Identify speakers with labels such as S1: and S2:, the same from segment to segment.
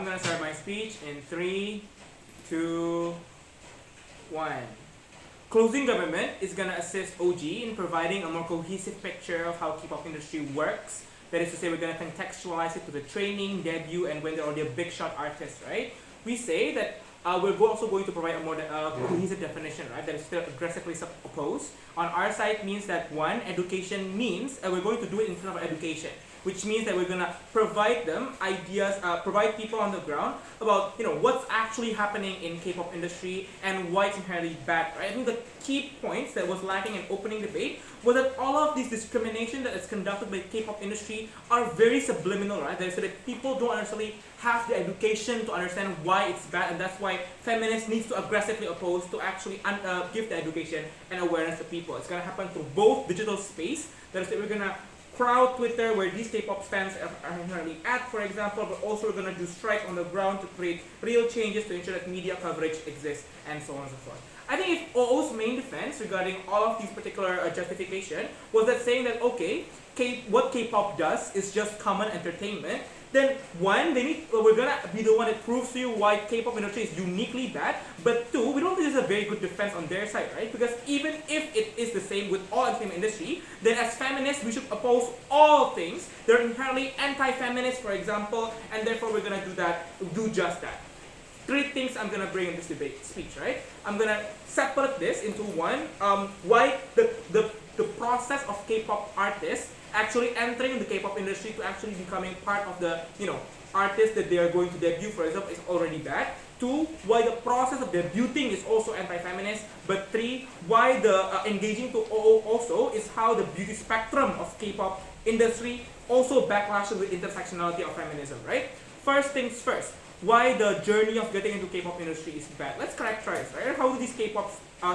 S1: I'm gonna start my speech in 3, 2, 1. Closing government is gonna assist OG in providing a more cohesive picture of how K-pop industry works. That is to say, we're gonna contextualize it to the training, debut, and when they're already a big shot artist, right? We say that we're also going to provide a more cohesive definition, right? That is still aggressively opposed. On our side means that one, education means we're going to do it in terms of education, which means that we're gonna provide them ideas, provide people on the ground about what's actually happening in K-pop industry and why it's inherently bad, right? I think the key points that was lacking in opening debate was that all of this discrimination that is conducted by K-pop industry are very subliminal, right? That is so that people don't necessarily have the education to understand why it's bad, and that's why feminists needs to aggressively oppose to actually give the education and awareness to people. It's gonna happen through both digital space, that is that we're gonna crowd Twitter where these K-pop fans are inherently at, for example, but also we're gonna do strike on the ground to create real changes to ensure that media coverage exists, and so on and so forth. I think if OO's main defense regarding all of these particular justification was that saying that, okay, what K-pop does is just common entertainment, then one, we're gonna be the one that proves to you why K-pop industry is uniquely bad, but two, we don't think this is a very good defense on their side, right? Because even if it is the same with all entertainment industry, then as feminists, we should oppose all things. They're inherently anti-feminist, for example, and therefore we're gonna do just that. Three things I'm gonna bring in this debate speech, right? I'm gonna separate this into one, why the process of K-pop artists actually entering the K-pop industry to actually becoming part of the artists that they are going to debut, for example, is already bad. Two, why the process of debuting is also anti-feminist. But three, why the engaging to OO also is how the beauty spectrum of K-pop industry also backlashes with intersectionality of feminism, right? First things first, why the journey of getting into K-pop industry is bad. Let's characterize, right? How do these K-pop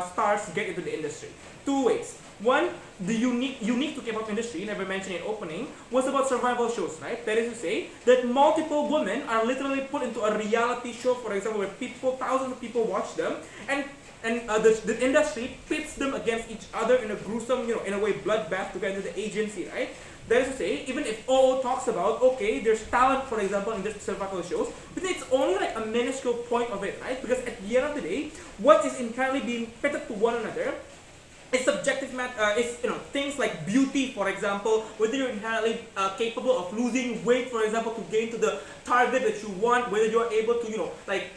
S1: stars get into the industry? Two ways. One, the unique to K-pop industry, never mentioned in opening, was about survival shows, right? That is to say that multiple women are literally put into a reality show, for example, where thousands of people watch them, and the industry pits them against each other in a gruesome, in a way, bloodbath to get into the agency, right? That is to say, even if OO talks about, okay, there's talent, for example, in this survival shows, but it's only like a minuscule point of it, right? Because at the end of the day, what is inherently being pitted to one another is subjective things like beauty, for example, whether you're inherently capable of losing weight, for example, to gain to the target that you want, whether you're able to,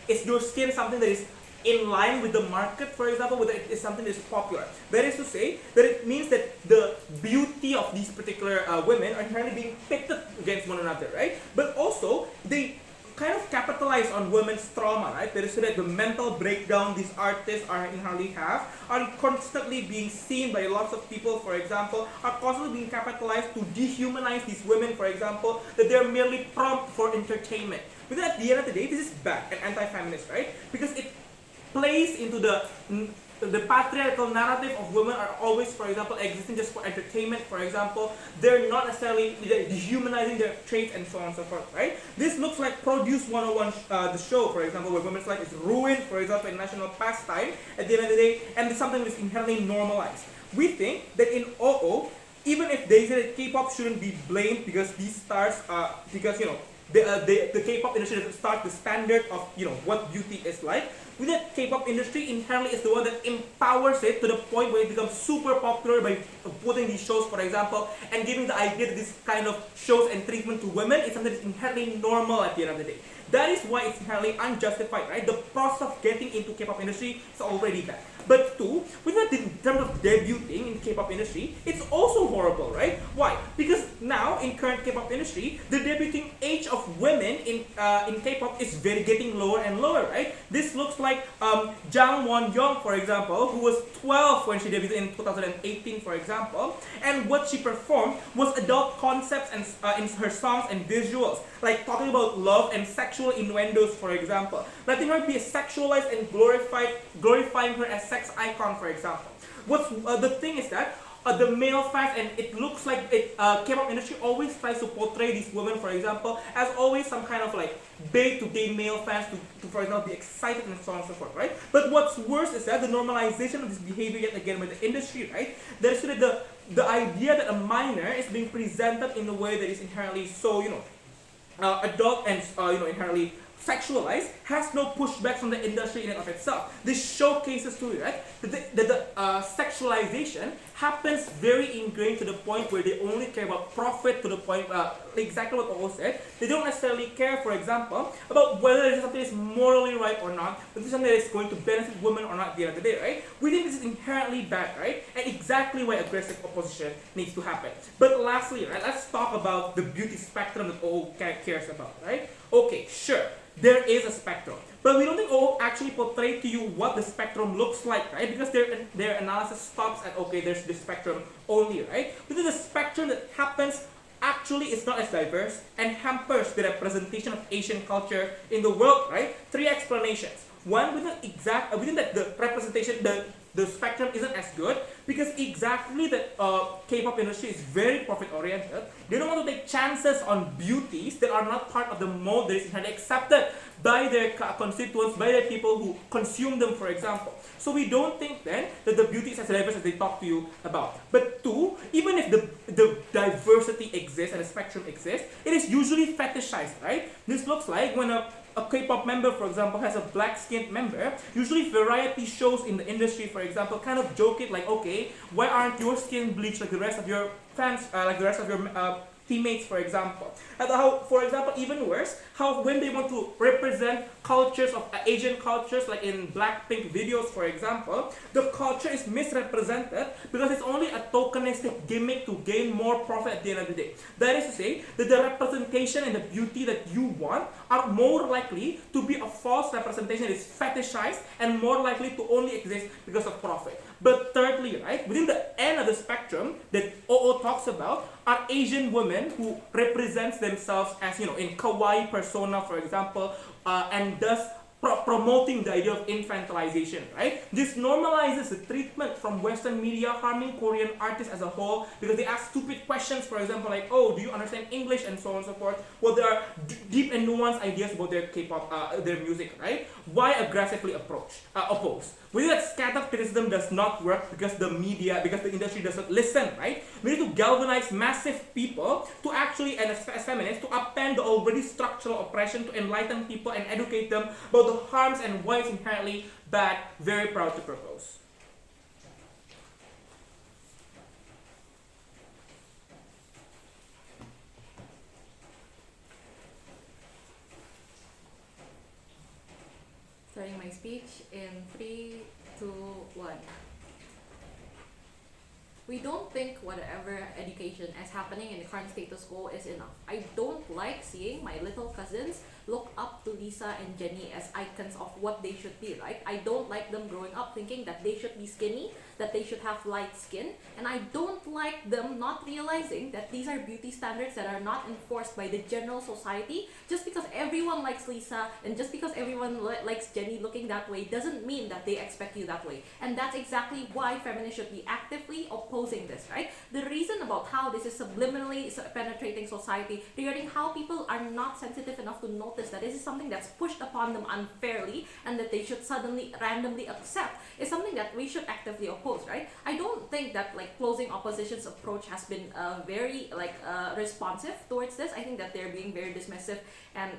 S1: is your skin something that is in line with the market, for example, whether it is something that is popular. That is to say that it means that the beauty of these particular women are inherently being pitted against one another, right? But also, they kind of capitalize on women's trauma, right? That is so that the mental breakdown these artists are inherently have are constantly being seen by lots of people, for example, are constantly being capitalized to dehumanize these women, for example, that they're merely prompt for entertainment. But then at the end of the day, this is bad and anti-feminist, right? Because it plays into the patriarchal narrative of women are always, for example, existing just for entertainment, for example. They're not necessarily dehumanizing their traits and so on and so forth, right? This looks like Produce 101, the show, for example, where women's life is ruined, for example, in national pastime at the end of the day, and it's something that's inherently normalized. We think that in OO, even if they say that K-pop shouldn't be blamed because these stars, the K-pop industry doesn't start the standard of what beauty is like. With that, K-pop industry inherently is the one that empowers it to the point where it becomes super popular by putting these shows, for example, and giving the idea that this kind of shows and treatment to women is something that's inherently normal at the end of the day. That is why it's inherently unjustified, right? The process of getting into K-pop industry is already bad. But two, with that, in terms of debuting in K-pop industry, it's also horrible, right? Why? Because now in current K-pop industry, the debuting age of women in K-pop is getting lower and lower, right? This looks like Jang Won-young, for example, who was 12 when she debuted in 2018, for example, and what she performed was adult concepts and in her songs and visuals, like talking about love and sexual innuendos, for example, letting her be sexualized and glorifying her as sex icon, for example. The thing is that the male fans, and it looks like K-pop industry always tries to portray these women, for example, as always some kind of like bait to gain male fans to for example, be excited and so on and so forth, right? But what's worse is that the normalization of this behavior yet again by the industry, right? That is so that the idea that a minor is being presented in a way that is inherently so, adult and inherently sexualized has no pushback from the industry in and of itself. This showcases to you, right, that the sexualization happens very ingrained to the point where they only care about profit, to the point, exactly what Paul said. They don't necessarily care, for example, about whether something is morally right or not, whether something that is going to benefit women or not at the end of the day, right? We think this is inherently bad, right? And exactly why aggressive opposition needs to happen. But lastly, right, let's talk about the beauty spectrum that OO cares about, right? Okay, sure, there is a spectrum, but we don't think OO actually portray to you what the spectrum looks like, right? Because their analysis stops at, okay, there's this spectrum only, right? Because the spectrum that happens actually is not as diverse and hampers the representation of Asian culture in the world, right? Three explanations. One, we think that the representation, the spectrum isn't as good because exactly the K-pop industry is very profit-oriented. They don't want to take chances on beauties that are not part of the mold that is inherently accepted by their constituents, by the people who consume them, for example. So we don't think then that the beauty is as diverse as they talk to you about. But two, even if the diversity exists and the spectrum exists, it is usually fetishized, right? This looks like when a K-pop member, for example, has a black-skinned member. Usually variety shows in the industry, for example, kind of joke it like, okay, why aren't your skin bleached like the rest of your fans, like the rest of your teammates, for example. And how, for example, even worse, how when they want to represent cultures of Asian cultures, like in Blackpink videos, for example, the culture is misrepresented because it's only a tokenistic gimmick to gain more profit at the end of the day. That is to say that the representation and the beauty that you want are more likely to be a false representation that is fetishized and more likely to only exist because of profit. But thirdly, right, within the end of the spectrum that OO talks about are Asian women who represents themselves as, in kawaii persona, for example, and thus promoting the idea of infantilization, right? This normalizes the treatment from Western media, harming Korean artists as a whole because they ask stupid questions, for example, like, oh, do you understand English, and so on and so forth. Well, there are deep and nuanced ideas about their K-pop, their music, right? Why aggressively oppose? We know that scattered criticism does not work because the industry doesn't listen, right? We need to galvanize massive people to actually, and as feminists, to upend the already structural oppression, to enlighten people and educate them about the harms and why it's inherently bad. Very proud to propose.
S2: Starting my speech in 3, 2, 1. We don't think whatever education is happening in the current status quo is enough. I don't like seeing my little cousins look up to Lisa and Jenny as icons of what they should be, right? I don't like them growing up thinking that they should be skinny, that they should have light skin, and I don't like them not realizing that these are beauty standards that are not enforced by the general society. Just because everyone likes Lisa and just because everyone likes Jenny looking that way doesn't mean that they expect you that way. And that's exactly why feminists should be actively opposing this, right? The reason about how this is subliminally penetrating society regarding how people are not sensitive enough to notice that this is something that's pushed upon them unfairly and that they should suddenly randomly accept is something that we should actively oppose, right? I don't think that closing opposition's approach has been very responsive towards this. I think that they're being very dismissive and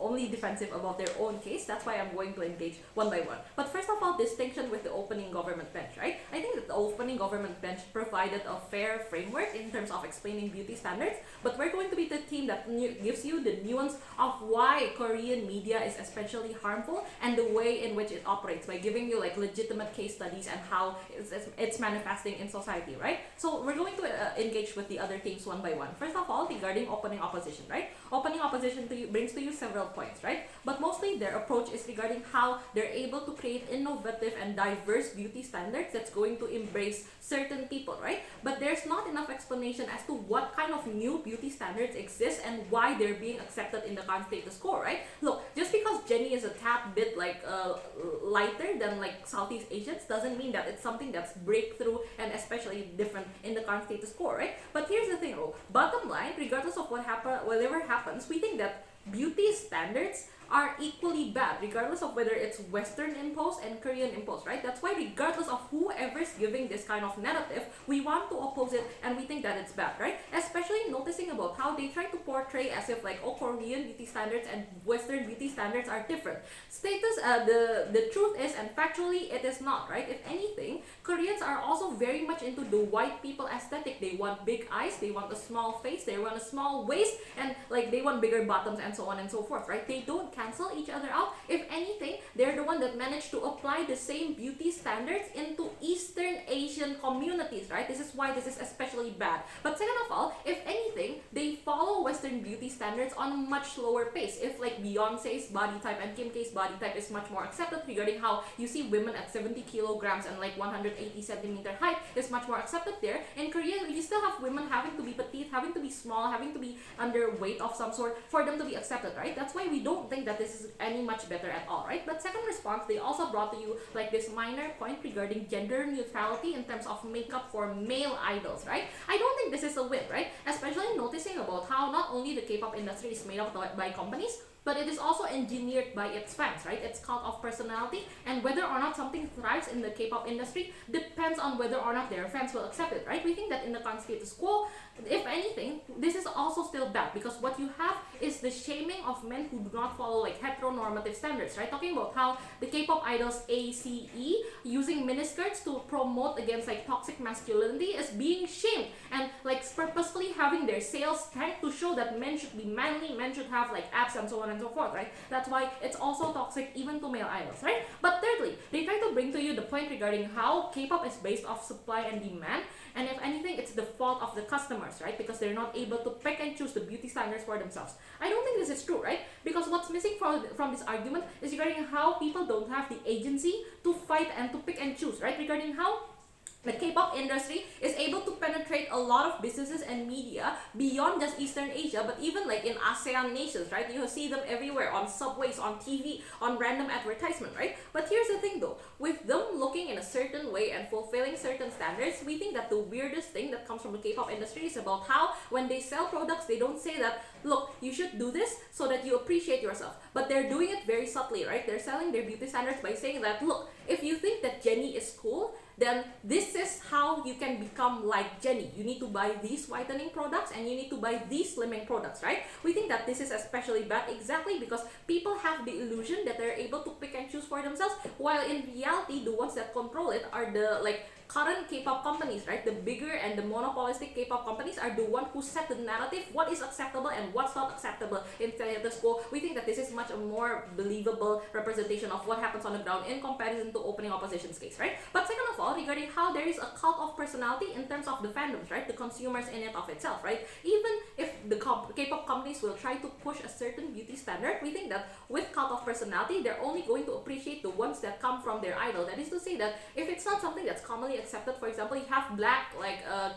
S2: only defensive about their own case. That's why I'm going to engage one by one. But first of all, distinction with the opening government bench, right? I think that the opening government bench provided a fair framework in terms of explaining beauty standards, but we're going to be the team that gives you the nuance of why Korean media is especially harmful and the way in which it operates by giving you legitimate case studies and how it's manifesting in society, right? So we're going to engage with the other teams one by one. First of all, regarding opening opposition, right? Opening opposition brings to you several points, right? But mostly their approach is regarding how they're able to create innovative and diverse beauty standards that's going to embrace certain people, right? But there's not enough explanation as to what kind of new beauty standards exist and why they're being accepted in the current status quo, right? Look, just because Jenny is a tad bit lighter than Southeast Asians doesn't mean that it's something that's breakthrough and especially different in the current status quo, right? But here's the thing, bottom line, regardless of whatever happens, we think that beauty standards are equally bad, regardless of whether it's Western imposed and Korean imposed, right? That's why regardless of whoever's giving this kind of narrative, we want to oppose it and we think that it's bad, right? Especially noticing about how they try to portray as if like, oh, Korean beauty standards and Western beauty standards are different. The truth is, and factually it is not, right? If anything, Koreans are also very much into the white people aesthetic. They want big eyes, they want a small face, they want a small waist, and like they want bigger bottoms and so on and so forth, right? They don't cancel each other out. If anything, they're the one that managed to apply the same beauty standards into Eastern Asian communities, right? This is why this is especially bad. But second of all, if anything, they follow Western beauty standards on a much slower pace. If like Beyonce's body type and Kim K's body type is much more accepted, regarding how you see women at 70 kilograms and like 180 centimeter height is much more accepted there. In Korea, you still have women having to be petite, having to be small, having to be underweight of some sort for them to be accepted, right? That's why we don't think that this is any much better at all, right? But second response, they also brought to you like this minor point regarding gender neutrality in terms of makeup for male idols, right? I don't think this is a win, right? Especially noticing about how not only the K-pop industry is made up by companies, but it is also engineered by its fans, right? It's cult of personality, and whether or not something thrives in the K-pop industry depends on whether or not their fans will accept it, right? We think that in the current status quo, if anything, this is also still bad, because what you have is the shaming of men who do not follow like heteronormative standards, right? Talking about how the K-pop idols ACE using miniskirts to promote against like toxic masculinity is being shamed, and like purposefully having their sales tank to show that men should be manly, men should have like abs and so on and so forth, right? That's why it's also toxic even to male idols, right? But thirdly, they try to bring to you the point regarding how K-pop is based off supply and demand, and if anything, it's the fault of the customers, right? Because they're not able to pick and choose the beauty standards for themselves. I don't think this is true, right? Because what's missing from this argument is regarding how people don't have the agency to fight and to pick and choose, right? Regarding how the K-pop industry is able to penetrate a lot of businesses and media beyond just Eastern Asia, but even like in ASEAN nations, right? You see them everywhere, on subways, on TV, on random advertisement, right? But here's the thing though, with them looking in a certain way and fulfilling certain standards, we think that the weirdest thing that comes from the K-pop industry is about how when they sell products, they don't say that, look, you should do this so that you appreciate yourself. But they're doing it very subtly, right? They're selling their beauty standards by saying that, look, if you think that Jenny is cool, then this is how you can become like Jenny. You need to buy these whitening products and you need to buy these slimming products, right? We think that this is especially bad exactly because people have the illusion that they're able to pick and choose for themselves, while in reality, the ones that control it are the like current K-pop companies, right? The bigger and the monopolistic K-pop companies are the one who set the narrative, what is acceptable and what's not acceptable in status quo. We think that this is much a more believable representation of what happens on the ground in comparison to opening opposition's case, right? But second of all, regarding how there is a cult of personality in terms of the fandoms, right? The consumers in it of itself, right? Even if the K-pop companies will try to push a certain beauty standard, we think that with cult of personality, they're only going to appreciate the ones that come from their idol. That is to say that if it's not something that's commonly accepted, for example, you have black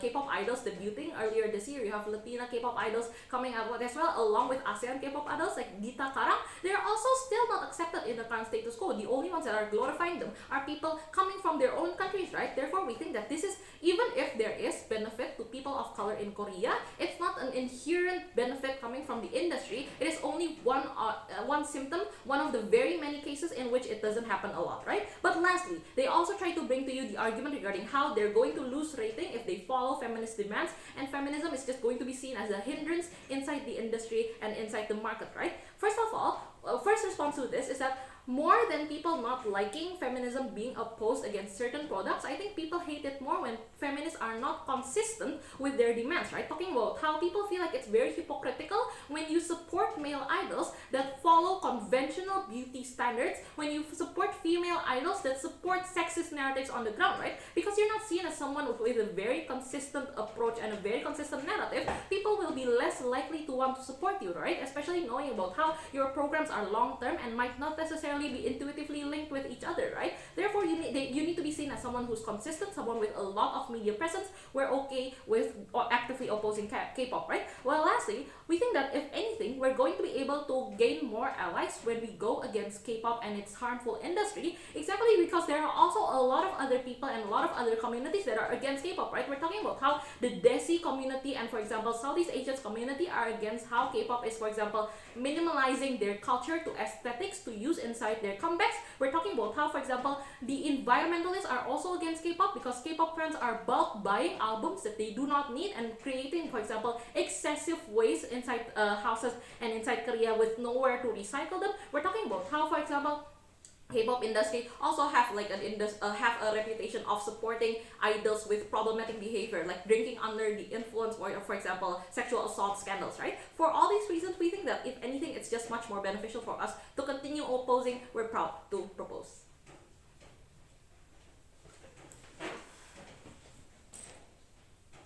S2: K-pop idols debuting earlier this year, you have Latina K-pop idols coming out as well, along with ASEAN K-pop idols like Gita Karang. They're also still not accepted in the current status quo. The only ones that are glorifying them are people coming from their own countries, right? Therefore, we think that this is, even if there is benefit to people of color in Korea, it's not an inherent benefit coming from the industry. It is only one symptom, one of the very many cases in which it doesn't happen a lot, right? But lastly, they also try to bring to you the argument regarding how they're going to lose rating if they follow feminist demands, and feminism is just going to be seen as a hindrance inside the industry and inside the market, right? First of all, first response to this is that more than people not liking feminism being opposed against certain products, I think people hate it more when feminists are not consistent with their demands, right? Talking about how people feel like it's very hypocritical when you support male idols that follow conventional beauty standards, when you support female idols that support sexist narratives on the ground, right? Because you're not seen as someone with a very consistent approach and a very consistent narrative, people will be less likely to want to support you, right? Especially knowing about how your programs are long-term and might not necessarily be intuitively linked with each other, right? Therefore, you need to be seen as someone who's consistent, someone with a lot of media presence. We're okay with actively opposing K-pop, right? Well, lastly, we think that if anything, we're going to be able to gain more allies when we go against K-pop and its harmful industry, exactly because there are also a lot of other people and a lot of other communities that are against K-pop, right? We're talking about how the Desi community and, for example, Southeast Asia's community are against how K-pop is, for example, minimalizing their culture to aesthetics to use inside their comebacks. We're talking about how, for example, the environmentalists are also against K-pop because K-pop fans are bulk buying albums that they do not need and creating, for example, excessive waste inside houses and inside Korea with nowhere to recycle them. We're talking about how, for example, K-pop industry also have like have a reputation of supporting idols with problematic behavior, like drinking under the influence or, for example, sexual assault scandals, right? For all these reasons, we think that if anything, it's just much more beneficial for us to continue opposing. We're proud to propose.